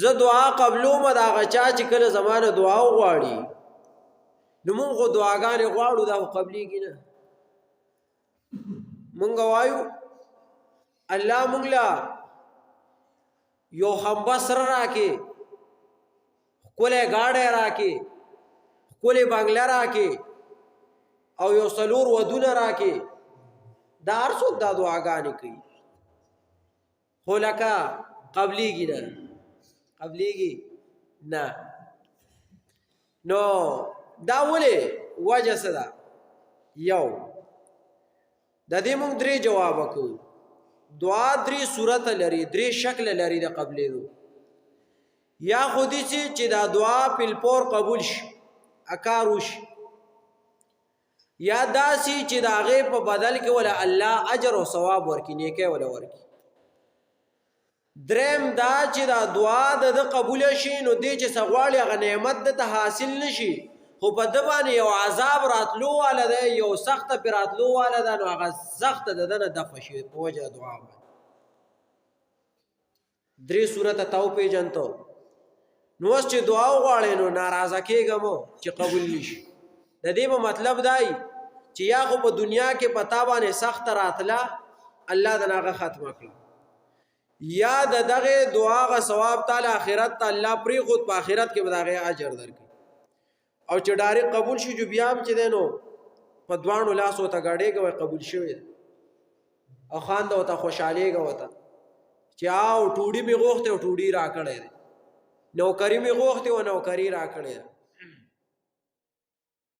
زه دعا قبلوم د هغه چا چې کله زمانه دعا وغواړي نو مونږ خو دعاګانې غواړو دا خو قبلېږي نه مونږ وایو الله مونږ له یو خمبه سره راکې ښکلی ګاډی راکې ښکلی بنګله راکې او یو څلور ودونه راکې دا هر څوک دا دعاګانې کوي خو لکه قبلېږي نه قبلېږي نه نو دا ولې وجه څه ده یو د دې موږ درې جواب کوو دعا درې صورت لري درې شکل لري د قبلېدو یا خودی چې دا دعا پلپور قبول شي اکار وشي یا داسې چې د هغې په بدل کې ولا الله اجر او ثواب ورکړي نیکی ولا ورکړي دریم دا چې دا دعا د قبوله شي نو دې چې څه غواړي هغه نعمت دته حاصل نشي خو په ده باندې یو عذاب راتلو واله دی یو سخته پرې راتلو واله ده نو هغه سخته د ده نه دفع شي په وجه د دعا باندې درې صورته ته وپېژنتو نو اوس چې دعا وغواړې نو ناراضه کېږه مو چې قبول نشي د دې به مطلب دی چې یا خو په دنیا کې په تا باندې سخته راتله الله د هغه ختمه کړه یا د دغه دعا غ ثواب تعالی آخرت ته الله پرېښود په آخرت کې به د هغې اجر درکړي او چې ډایرکټ قبول شي جو بیا هم چې دی نو په دواړو لاسو ورته ګډېږه وایي قبول شوی دی او خانده ورته خوشحالېږه ورته چې او ټوډي مې غوښتې او ټوډي راکړی دی نوکري مې غوښتې او نوکري راکړې ده